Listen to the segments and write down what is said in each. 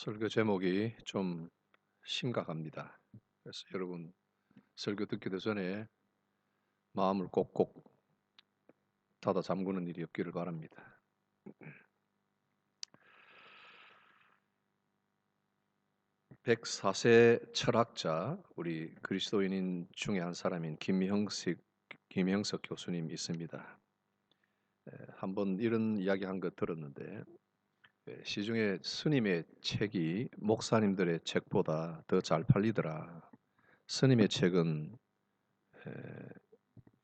설교 제목이 좀 심각합니다. 그래서 여러분 설교 듣기도 전에 마음을 꼭꼭 닫아 잠그는 일이 없기를 바랍니다. 104세 철학자, 우리 그리스도인인 중에 한 사람인 김형석 교수님 있습니다. 한번 이런 이야기 한 거 들었는데, 시중에 스님의 책이 목사님들의 책보다 더 잘 팔리더라. 스님의 책은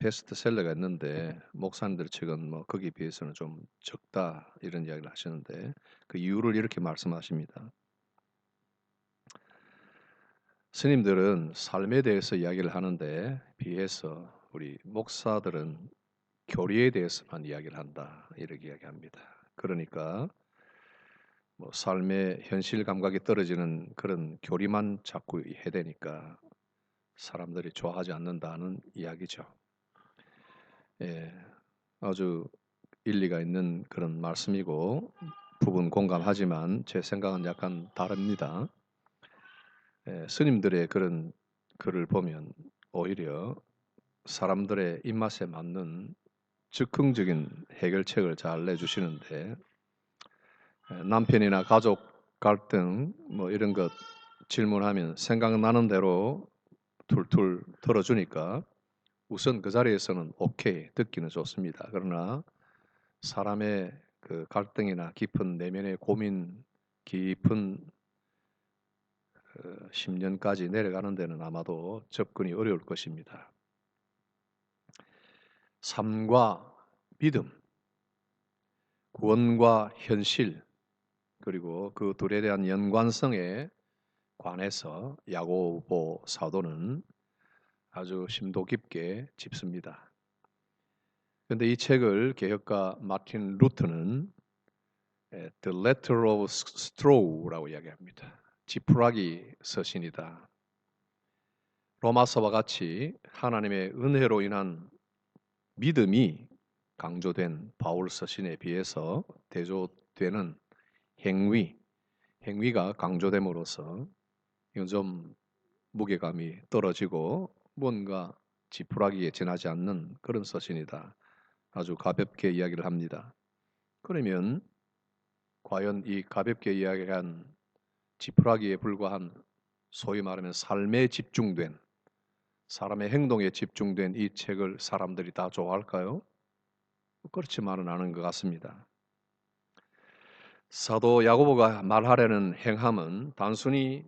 베스트셀러가 있는데 목사님들 책은 뭐 거기에 비해서는 좀 적다, 이런 이야기를 하시는데, 그 이유를 이렇게 말씀하십니다. 스님들은 삶에 대해서 이야기를 하는데 비해서 우리 목사들은 교리에 대해서만 이야기를 한다, 이렇게 이야기합니다. 그러니까 뭐 삶의 현실 감각이 떨어지는 그런 교리만 자꾸 해대니까 사람들이 좋아하지 않는다는 이야기죠. 예, 아주 일리가 있는 그런 말씀이고 부분 공감하지만 제 생각은 약간 다릅니다. 스님들의 그런 글을 보면 오히려 사람들의 입맛에 맞는 즉흥적인 해결책을 잘 내주시는데, 남편이나 가족 갈등 뭐 이런 것 질문하면 생각나는 대로 툴툴 털어주니까 우선 그 자리에서는 오케이, 듣기는 좋습니다. 그러나 사람의 그 갈등이나 깊은 내면의 고민, 깊은 심년까지 내려가는 데는 아마도 접근이 어려울 것입니다. 삶과 믿음, 구원과 현실, 그리고 그 둘에 대한 연관성에 관해서 야고보 사도는 아주 심도 깊게 짚습니다. 그런데 이 책을 개혁가 마틴 루터는 The Letter of Straw라고 이야기합니다. 지푸라기 서신이다. 로마서와 같이 하나님의 은혜로 인한 믿음이 강조된 바울 서신에 비해서 대조되는 행위가 강조됨으로써 이건 좀 무게감이 떨어지고 뭔가 지푸라기에 지나지 않는 그런 서신이다. 아주 가볍게 이야기를 합니다. 그러면 과연 이 가볍게 이야기한 지푸라기에 불과한 소위 말하면 삶에 집중된, 사람의 행동에 집중된 이 책을 사람들이 다 좋아할까요? 그렇지만은 않은 것 같습니다. 사도 야고보가 말하려는 행함은 단순히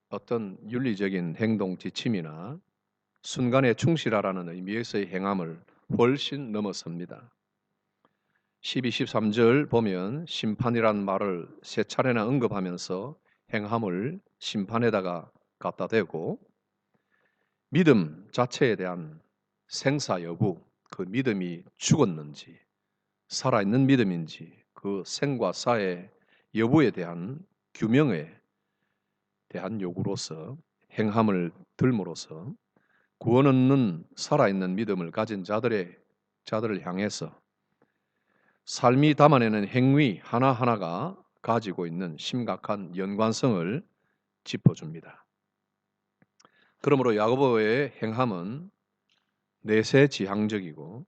어떤 윤리적인 행동 지침이나 순간에 충실하라는 의미에서의 행함을 훨씬 넘어섭니다. 12, 13절 보면 심판이란 말을 세 차례나 언급하면서 행함을 심판에다가 갖다 대고 믿음 자체에 대한 생사 여부, 그 믿음이 죽었는지 살아있는 믿음인지 그 생과 사의 여부에 대한 규명에 대한 요구로서 행함을 들므로써 구원 얻는 살아있는 믿음을 가진 자들을 향해서 삶이 담아내는 행위 하나하나가 가지고 있는 심각한 연관성을 짚어줍니다. 그러므로 야고보의 행함은 내세지향적이고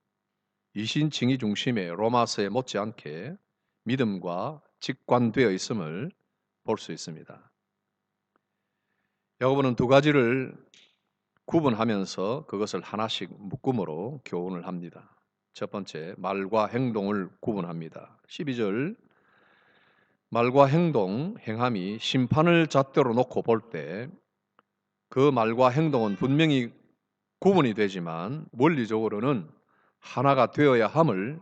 이신칭의 중심의 로마서에 못지않게 믿음과 직관되어 있음을 볼 수 있습니다. 야고보는 두 가지를 구분하면서 그것을 하나씩 묶음으로 교훈을 합니다. 첫 번째, 말과 행동을 구분합니다. 12절, 말과 행함이 심판을 잣대로 놓고 볼 때 그 말과 행동은 분명히 구분이 되지만 원리적으로는 하나가 되어야 함을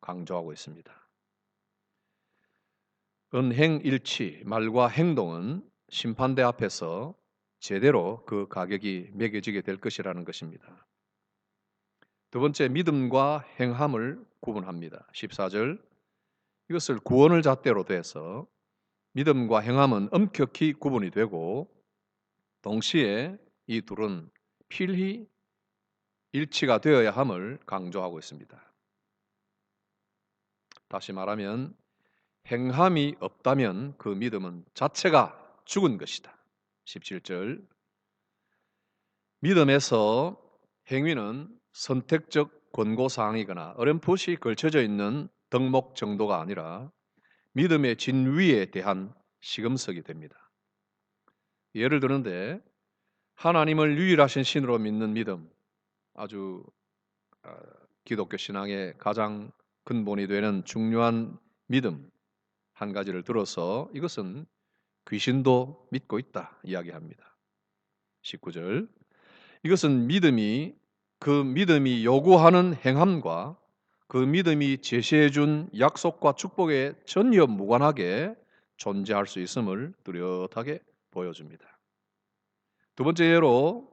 강조하고 있습니다. 은행일치, 말과 행동은 심판대 앞에서 제대로 그 가격이 매겨지게 될 것이라는 것입니다. 두 번째, 믿음과 행함을 구분합니다. 14절, 이것을 구원을 잣대로 돼서 믿음과 행함은 엄격히 구분이 되고 동시에 이 둘은 필히 일치가 되어야 함을 강조하고 있습니다. 다시 말하면 행함이 없다면 그 믿음은 자체가 죽은 것이다. 17절. 믿음에서 행위는 선택적 권고사항이거나 어렴풋이 걸쳐져 있는 덕목 정도가 아니라 믿음의 진위에 대한 시금석이 됩니다. 예를 드는데 하나님을 유일하신 신으로 믿는 믿음, 아주 기독교 신앙의 가장 근본이 되는 중요한 믿음 한 가지를 들어서 이것은 귀신도 믿고 있다 이야기합니다. 19절. 이것은 그 믿음이 요구하는 행함과 그 믿음이 제시해 준 약속과 축복에 전혀 무관하게 존재할 수 있음을 뚜렷하게 보여줍니다. 두 번째 예로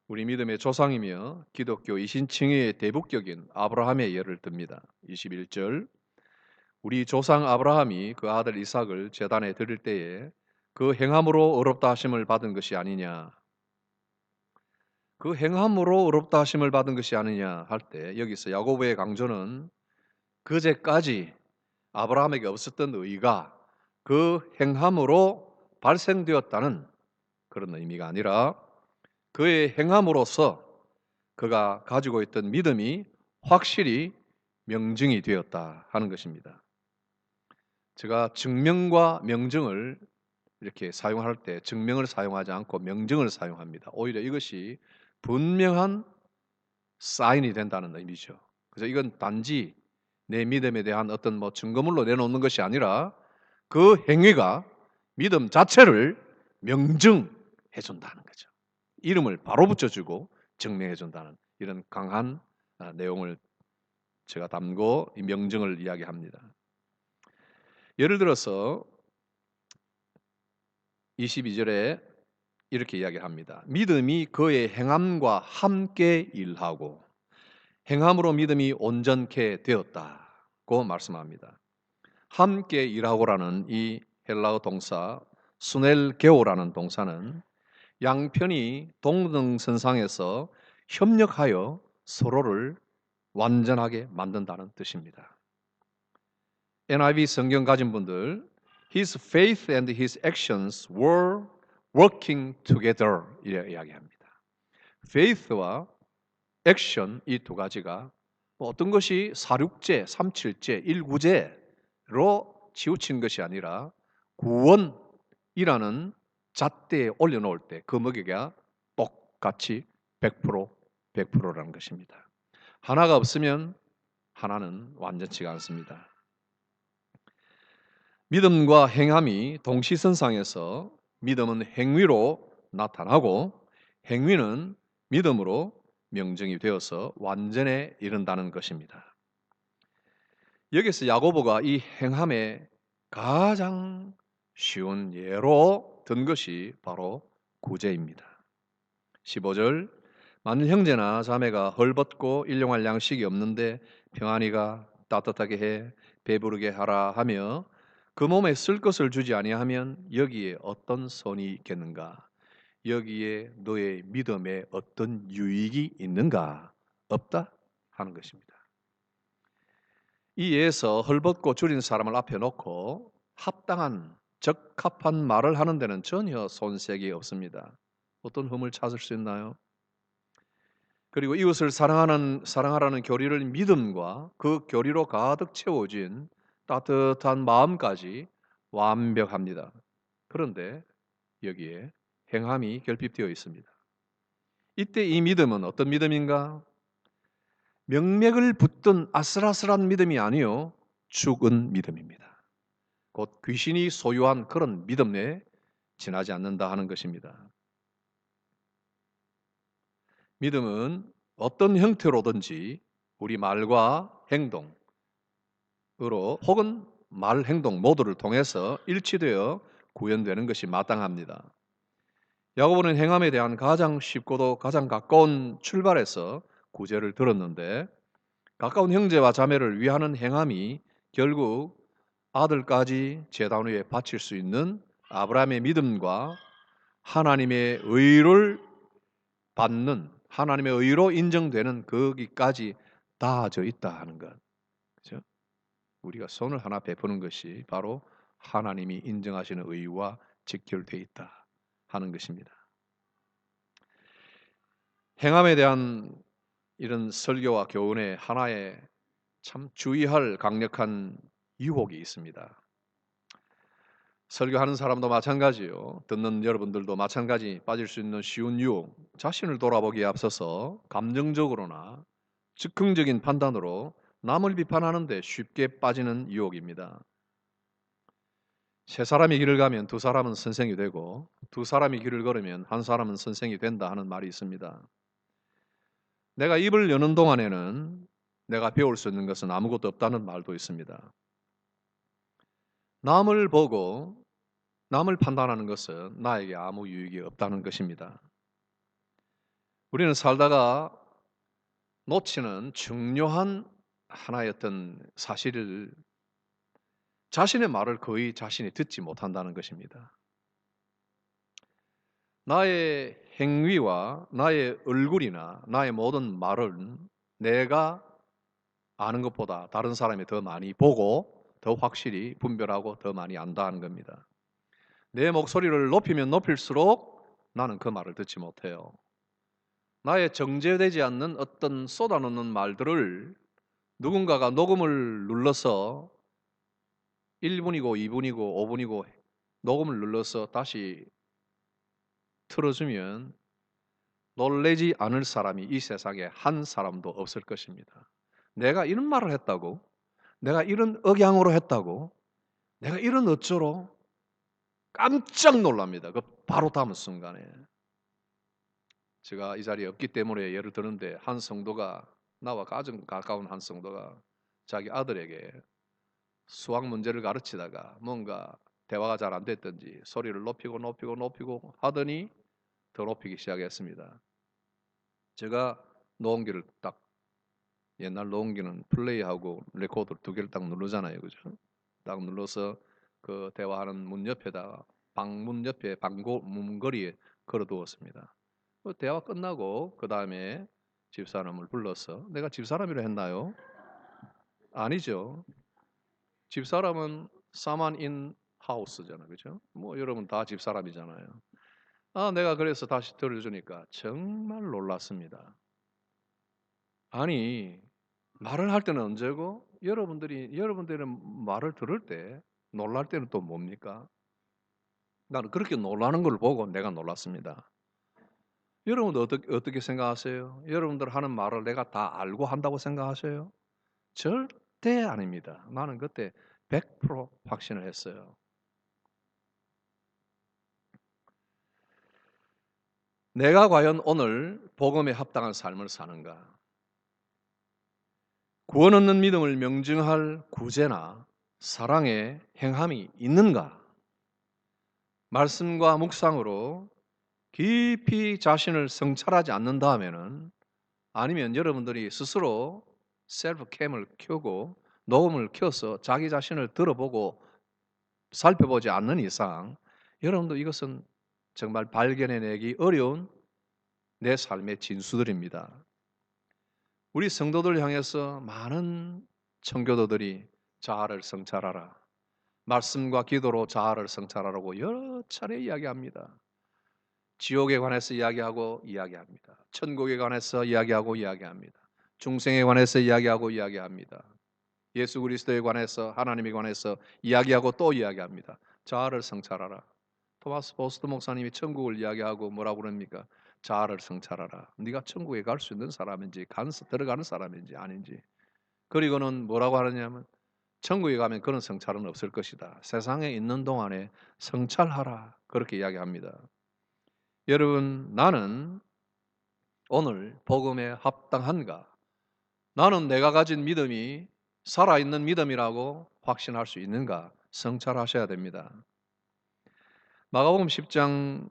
우리 믿음의 조상이며 기독교 이신칭의의 대북격인 아브라함의 예를 듭니다. 21절. 우리 조상 아브라함이 그 아들 이삭을 제단에 드릴 때에 그 행함으로 의롭다 하심을 받은 것이 아니냐. 그 행함으로 의롭다 하심을 받은 것이 아니냐 할 때 여기서 야고보의 강조는 그제까지 아브라함에게 없었던 의가 그 행함으로 발생되었다는 그런 의미가 아니라 그의 행함으로써 그가 가지고 있던 믿음이 확실히 명증이 되었다 하는 것입니다. 제가 증명과 명증을 이렇게 사용할 때 증명을 사용하지 않고 명증을 사용합니다. 오히려 이것이 분명한 사인이 된다는 의미죠. 그래서 이건 단지 내 믿음에 대한 어떤 증거물로 내놓는 것이 아니라 그 행위가 믿음 자체를 명증해 준다는 거죠. 이름을 바로 붙여주고 증명해 준다는 이런 강한 내용을 제가 담고 이 명증을 이야기합니다. 예를 들어서 22절에 이렇게 이야기합니다. 믿음이 그의 행함과 함께 일하고 행함으로 믿음이 온전케 되었다고 말씀합니다. 함께 일하고라는 이 헬라어 동사 수넬게오라는 동사는 양편이 동등선상에서 협력하여 서로를 완전하게 만든다는 뜻입니다. NIV 성경 가진 분들, His faith and his actions were working together 이렇게 이야기합니다. faith와 action 이 두 가지가 어떤 것이 사륙제, 삼칠제, 일구제로 치우친 것이 아니라 구원이라는 잣대에 올려놓을 때 그 무게가 똑같이 100%라는 것입니다. 하나가 없으면 하나는 완전치가 않습니다. 믿음과 행함이 동시선상에서 믿음은 행위로 나타나고 행위는 믿음으로 명증이 되어서 완전에 이른다는 것입니다. 여기서 야고보가 이 행함의 가장 쉬운 예로 든 것이 바로 구제입니다. 15절. 만일 형제나 자매가 헐벗고 일용할 양식이 없는데 평안히가 따뜻하게 해 배부르게 하라 하며 그 몸에 쓸 것을 주지 아니하면 여기에 어떤 선이 있겠는가? 여기에 너의 믿음에 어떤 유익이 있는가? 없다 하는 것입니다. 이 예에서 헐벗고 줄인 사람을 앞에 놓고 합당한 적합한 말을 하는 데는 전혀 손색이 없습니다. 어떤 흠을 찾을 수 있나요? 그리고 이웃을 사랑하라는 교리를 믿음과 그 교리로 가득 채워진 따뜻한 마음까지 완벽합니다. 그런데 여기에 행함이 결핍되어 있습니다. 이때 이 믿음은 어떤 믿음인가? 명맥을 붙든 아슬아슬한 믿음이 아니요 죽은 믿음입니다. 곧 귀신이 소유한 그런 믿음에 지나지 않는다 하는 것입니다. 믿음은 어떤 형태로든지 우리 말과 행동으로 혹은 말, 행동 모두를 통해서 일치되어 구현되는 것이 마땅합니다. 야고보는 행함에 대한 가장 쉽고도 가장 가까운 출발에서 구제를 들었는데 가까운 형제와 자매를 위하는 행함이 결국 아들까지 제단 위에 바칠 수 있는 아브라함의 믿음과 하나님의 의를 받는 하나님의 의로 인정되는 거기까지 닿아져 있다 하는 것. 그렇죠? 우리가 손을 하나 베푸는 것이 바로 하나님이 인정하시는 의와 직결되어 있다 하는 것입니다. 행함에 대한 이런 설교와 교훈에 하나의 참 주의할 강력한 유혹이 있습니다. 설교하는 사람도 마찬가지요. 듣는 여러분들도 마찬가지 빠질 수 있는 쉬운 유혹. 자신을 돌아보기에 앞서서 감정적으로나 즉흥적인 판단으로 남을 비판하는데 쉽게 빠지는 유혹입니다. 세 사람이 길을 가면 두 사람은 선생이 되고 두 사람이 길을 걸으면 한 사람은 선생이 된다 하는 말이 있습니다. 내가 입을 여는 동안에는 내가 배울 수 있는 것은 아무것도 없다는 말도 있습니다. 남을 보고 남을 판단하는 것은 나에게 아무 유익이 없다는 것입니다. 우리는 살다가 놓치는 중요한 하나의 어떤 사실을 자신의 말을 거의 자신이 듣지 못한다는 것입니다. 나의 행위와 나의 얼굴이나 나의 모든 말은 내가 아는 것보다 다른 사람이 더 많이 보고 더 확실히 분별하고 더 많이 안다는 겁니다. 내 목소리를 높이면 높일수록 나는 그 말을 듣지 못해요. 나의 정제되지 않는 어떤 쏟아놓는 말들을 누군가가 녹음을 눌러서 1분이고 2분이고 5분이고 녹음을 눌러서 다시 틀어주면 놀라지 않을 사람이 이 세상에 한 사람도 없을 것입니다. 내가 이런 말을 했다고? 내가 이런 억양으로 했다고? 내가 이런 어쩌로? 깜짝 놀랍니다. 그 바로 다음 순간에. 제가 이 자리에 없기 때문에 예를 드는데 한 성도가 나와 가장 가까운 한 성도가 자기 아들에게 수학 문제를 가르치다가 뭔가 대화가 잘 안 됐든지 소리를 높이고 하더니 더 높이기 시작했습니다. 제가 녹음기를 딱 옛날 녹음기는 플레이하고 레코더 두 개를 딱 누르잖아요, 그죠? 딱 눌러서 그 대화하는 문 옆에다가 방문 옆에 방고 문거리에 걸어두었습니다. 그 대화 끝나고 그 다음에 집사람을 불러서 내가 집사람이라 했나요? 아니죠. 집사람은 someone in house잖아, 그죠? 뭐 여러분 다 집사람이잖아요. 내가 그래서 다시 들려주니까 정말 놀랐습니다. 아니, 말을 할 때는 언제고 여러분들이 말을 들을 때 놀랄 때는 또 뭡니까? 나는 그렇게 놀라는 걸 보고 내가 놀랐습니다. 여러분도 어떻게 생각하세요? 여러분들 하는 말을 내가 다 알고 한다고 생각하세요? 절대 아닙니다. 나는 그때 100% 확신을 했어요. 내가 과연 오늘 복음에 합당한 삶을 사는가? 구원 얻는 믿음을 명증할 구제나 사랑의 행함이 있는가? 말씀과 묵상으로 깊이 자신을 성찰하지 않는 다음에는 아니면 여러분들이 스스로 셀프 캠을 켜고 녹음을 켜서 자기 자신을 들어보고 살펴보지 않는 이상 여러분도 이것은 정말 발견해내기 어려운 내 삶의 진수들입니다. 우리 성도들 향해서 많은 청교도들이 자아를 성찰하라, 말씀과 기도로 자아를 성찰하라고 여러 차례 이야기합니다. 지옥에 관해서 이야기하고 이야기합니다. 천국에 관해서 이야기하고 이야기합니다. 중생에 관해서 이야기하고 이야기합니다. 예수 그리스도에 관해서 하나님에 관해서 이야기하고 또 이야기합니다. 자아를 성찰하라. 토마스 보스트 목사님이 천국을 이야기하고 뭐라고 그럽니까? 자아를 성찰하라. 네가 천국에 갈 수 있는 사람인지 들어가는 사람인지 아닌지. 그리고는 뭐라고 하느냐면 천국에 가면 그런 성찰은 없을 것이다. 세상에 있는 동안에 성찰하라. 그렇게 이야기합니다. 여러분, 나는 오늘 복음에 합당한가? 나는 내가 가진 믿음이 살아있는 믿음이라고 확신할 수 있는가? 성찰하셔야 됩니다. 마가복음 10장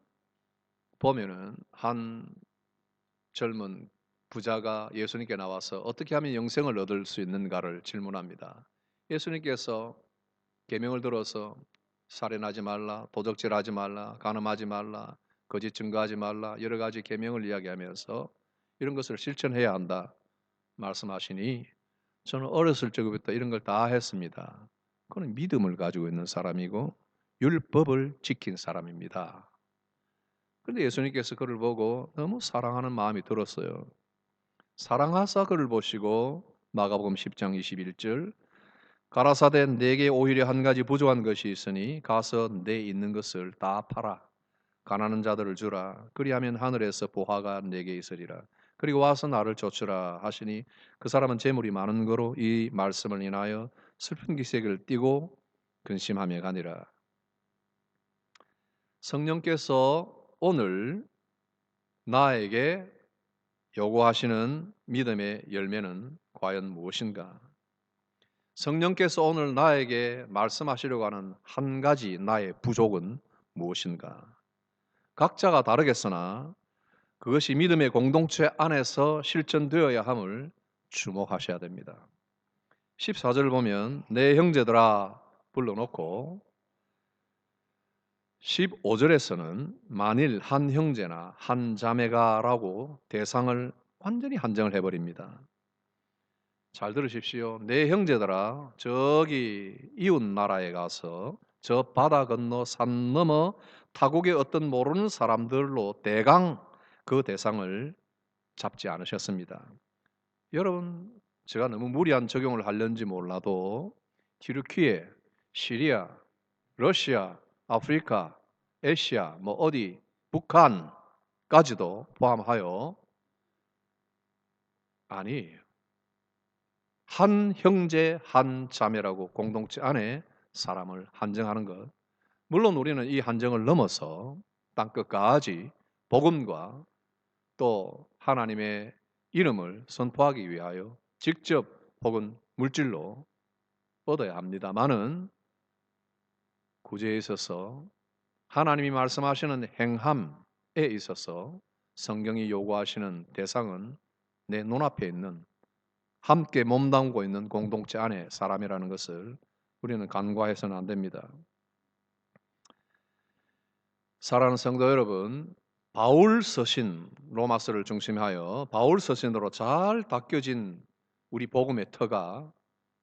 보면은 한 젊은 부자가 예수님께 나와서 어떻게 하면 영생을 얻을 수 있는가를 질문합니다. 예수님께서 계명을 들어서 살인하지 말라, 도적질하지 말라, 간음하지 말라, 거짓 증거하지 말라 여러 가지 계명을 이야기하면서 이런 것을 실천해야 한다 말씀하시니 저는 어렸을 적부터 이런 걸 다 했습니다. 그는 믿음을 가지고 있는 사람이고 율법을 지킨 사람입니다. 그런데 예수님께서 그를 보고 너무 사랑하는 마음이 들었어요. 사랑하사 그를 보시고 마가복음 10장 21절 가라사대 내게 오히려 한 가지 부족한 것이 있으니 가서 내 있는 것을 다 팔아 가난한 자들을 주라 그리하면 하늘에서 보화가 내게 있으리라 그리고 와서 나를 좇으라 하시니 그 사람은 재물이 많은 거로 이 말씀을 인하여 슬픈 기색을 띠고 근심하며 가니라. 성령께서 오늘 나에게 요구하시는 믿음의 열매는 과연 무엇인가? 성령께서 오늘 나에게 말씀하시려고 하는 한 가지 나의 부족은 무엇인가? 각자가 다르겠으나 그것이 믿음의 공동체 안에서 실천되어야 함을 주목하셔야 됩니다. 14절 보면 내 형제들아 불러놓고 15절에서는 만일 한 형제나 한 자매가라고 대상을 완전히 한정을 해버립니다. 잘 들으십시오. 내 형제들아 저기 이웃 나라에 가서 저 바다 건너 산 너머 타국의 어떤 모르는 사람들로 대강 그 대상을 잡지 않으셨습니다. 여러분 제가 너무 무리한 적용을 하려는지 몰라도 튀르키예, 시리아, 러시아, 아프리카, 에시아, 뭐 어디 북한까지도 포함하여 아니에요. 한 형제 한 자매라고 공동체 안에 사람을 한정하는 것. 물론 우리는 이 한정을 넘어서 땅끝까지 복음과 또 하나님의 이름을 선포하기 위하여 직접 혹은 물질로 얻어야 합니다마는 구제에 있어서 하나님이 말씀하시는 행함에 있어서 성경이 요구하시는 대상은 내 눈앞에 있는 함께 몸담고 있는 공동체 안에 사람이라는 것을 우리는 간과해서는 안 됩니다. 사랑하는 성도 여러분, 바울 서신 로마서를 중심하여 바울 서신으로 잘 닦여진 우리 복음의 터가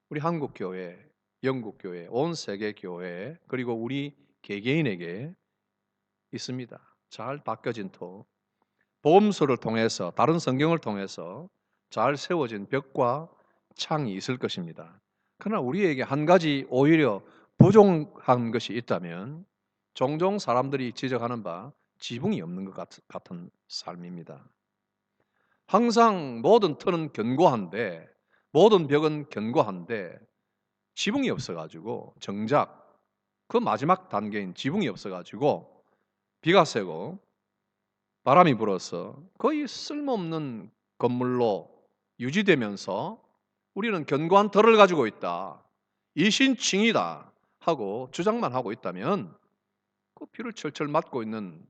우리 한국 교회, 영국 교회, 온 세계 교회 그리고 우리 개개인에게 있습니다. 잘 닦여진 터. 복음서를 통해서 다른 성경을 통해서 잘 세워진 벽과 창이 있을 것입니다. 그러나 우리에게 한 가지 오히려 부족한 것이 있다면 종종 사람들이 지적하는 바 지붕이 없는 것 같은 삶입니다. 항상 모든 터는 견고한데 모든 벽은 견고한데 지붕이 없어가지고 정작 그 마지막 단계인 지붕이 없어가지고 비가 새고 바람이 불어서 거의 쓸모없는 건물로 유지되면서 우리는 견고한 털을 가지고 있다. 이신칭이다 하고 주장만 하고 있다면 그 피를 철철 맞고 있는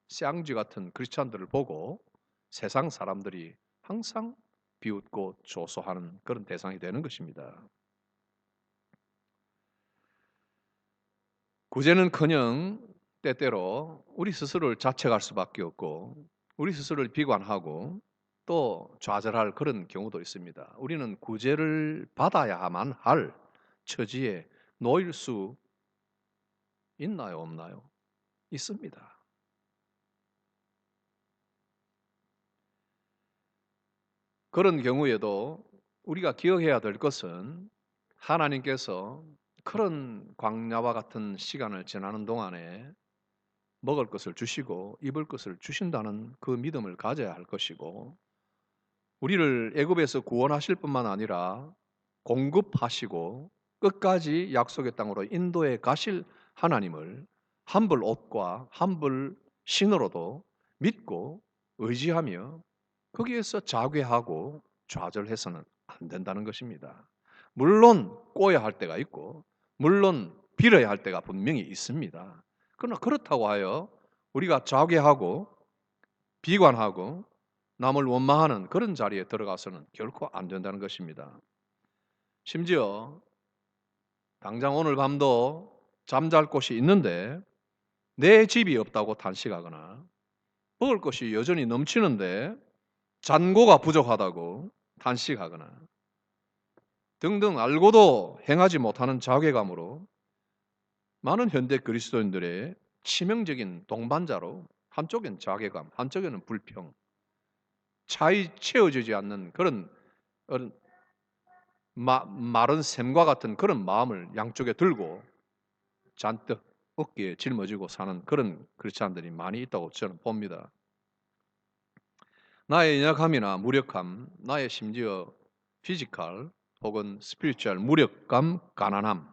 쌍쥐 같은 크리스찬들을 보고 세상 사람들이 항상 비웃고 조소하는 그런 대상이 되는 것입니다. 구제는커녕 때때로 우리 스스로를 자책할 수밖에 없고 우리 스스로를 비관하고 또 좌절할 그런 경우도 있습니다. 우리는 구제를 받아야만 할 처지에 놓일 수 있나요, 없나요? 있습니다. 그런 경우에도 우리가 기억해야 될 것은 하나님께서 그런 광야와 같은 시간을 지나는 동안에 먹을 것을 주시고 입을 것을 주신다는 그 믿음을 가져야 할 것이고 우리를 애굽에서 구원하실 뿐만 아니라 공급하시고 끝까지 약속의 땅으로 인도해 가실 하나님을 한벌 옷과 한벌 신으로도 믿고 의지하며 거기에서 자괴하고 좌절해서는 안 된다는 것입니다. 물론 꼬여야 할 때가 있고 물론 빌어야 할 때가 분명히 있습니다. 그러나 그렇다고 하여 우리가 자괴하고 비관하고 남을 원망하는 그런 자리에 들어가서는 결코 안 된다는 것입니다. 심지어 당장 오늘 밤도 잠잘 곳이 있는데 내 집이 없다고 탄식하거나 먹을 것이 여전히 넘치는데 잔고가 부족하다고 탄식하거나 등등 알고도 행하지 못하는 자괴감으로 많은 현대 그리스도인들의 치명적인 동반자로, 한쪽엔 자괴감, 한쪽에는 불평, 차이 채워지지 않는 그런 마른 샘과 같은 그런 마음을 양쪽에 들고 잔뜩 어깨에 짊어지고 사는 그런 크리스찬들이 많이 있다고 저는 봅니다. 나의 연약함이나 무력함, 나의 심지어 피지컬 혹은 스피리추얼 무력감, 가난함,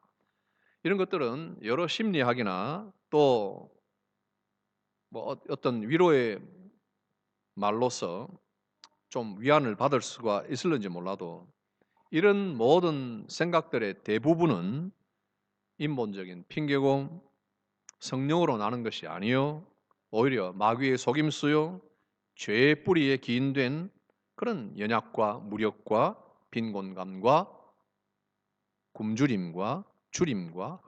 이런 것들은 여러 심리학이나 또 뭐 어떤 위로의 말로서 좀 위안을 받을 수가 있을는지 몰라도, 이런 모든 생각들의 대부분은 인본적인 핑계고 성령으로 나는 것이 아니요 오히려 마귀의 속임수요 죄의 뿌리에 기인된 그런 연약과 무력과 빈곤감과 굶주림과 주림과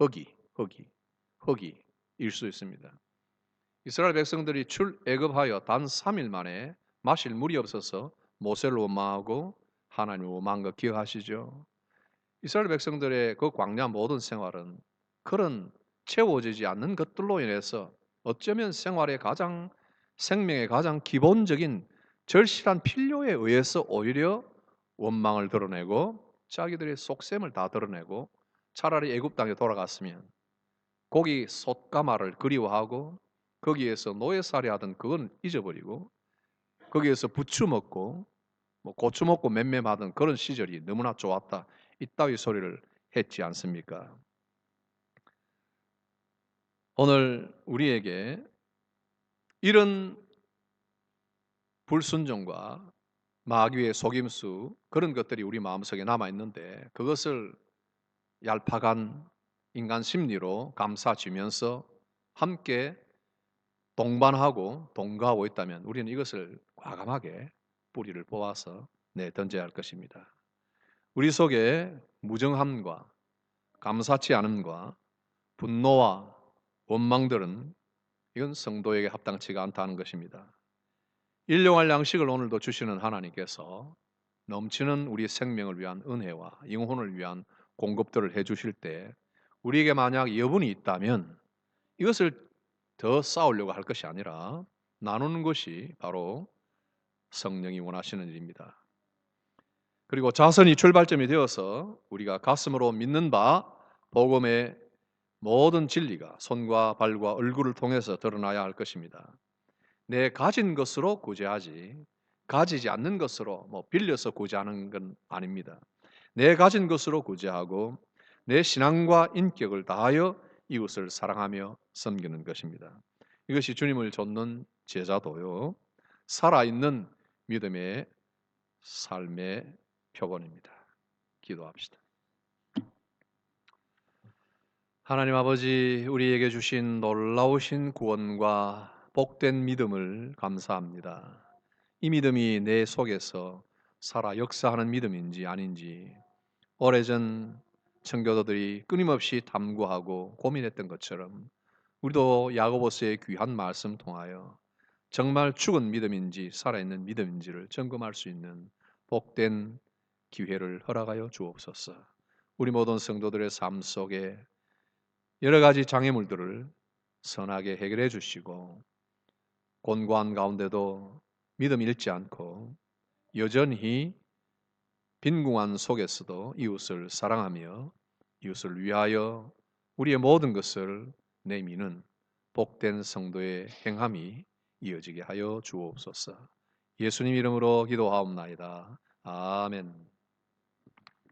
허기일 수 있습니다. 이스라엘 백성들이 출애굽하여 단 3일 만에 마실 물이 없어서 모세를 원망하고 하나님을 원망한 거 기억하시죠? 이스라엘 백성들의 그 광야 모든 생활은 그런 채워지지 않는 것들로 인해서 어쩌면 생활의 가장, 생명의 가장 기본적인 절실한 필요에 의해서 오히려 원망을 드러내고 자기들의 속셈을 다 드러내고, 차라리 애굽 땅에 돌아갔으면 고기 솥가마를 그리워하고 거기에서 노예살이 하던 그건 잊어버리고 거기에서 부추 먹고 뭐 고추 먹고 맴맴하던 그런 시절이 너무나 좋았다, 이따위 소리를 했지 않습니까? 오늘 우리에게 이런 불순종과 마귀의 속임수, 그런 것들이 우리 마음속에 남아있는데 그것을 얄팍한 인간 심리로 감싸주면서 함께 동반하고 동거하고 있다면 우리는 이것을 과감하게 뿌리를 뽑아서 던져야 할 것입니다. 우리 속에 무정함과 감사치 않음과 분노와 원망들은 이건 성도에게 합당치가 않다는 것입니다. 일용할 양식을 오늘도 주시는 하나님께서 넘치는 우리 생명을 위한 은혜와 영혼을 위한 공급들을 해주실 때 우리에게 만약 여분이 있다면 이것을 더 쌓으려고 할 것이 아니라 나누는 것이 바로 성령이 원하시는 일입니다. 그리고 자선이 출발점이 되어서 우리가 가슴으로 믿는 바 복음의 모든 진리가 손과 발과 얼굴을 통해서 드러나야 할 것입니다. 내 가진 것으로 구제하지 가지지 않는 것으로 빌려서 구제하는 건 아닙니다. 내 가진 것으로 구제하고 내 신앙과 인격을 다하여 이웃을 사랑하며 섬기는 것입니다. 이것이 주님을 좇는 제자도요 살아있는 믿음의 삶의 표본입니다. 기도합시다. 하나님 아버지, 우리에게 주신 놀라우신 구원과 복된 믿음을 감사합니다. 이 믿음이 내 속에서 살아 역사하는 믿음인지 아닌지 오래전 청교도들이 끊임없이 탐구하고 고민했던 것처럼 우리도 야고보서의 귀한 말씀 통하여 정말 죽은 믿음인지 살아있는 믿음인지를 점검할 수 있는 복된 기회를 허락하여 주옵소서. 우리 모든 성도들의 삶 속에 여러 가지 장애물들을 선하게 해결해 주시고 곤고한 가운데도 믿음 잃지 않고 여전히 빈궁한 속에서도 이웃을 사랑하며 이웃을 위하여 우리의 모든 것을 내미는 복된 성도의 행함이 이어지게 하여 주옵소서. 예수님 이름으로 기도하옵나이다. 아멘.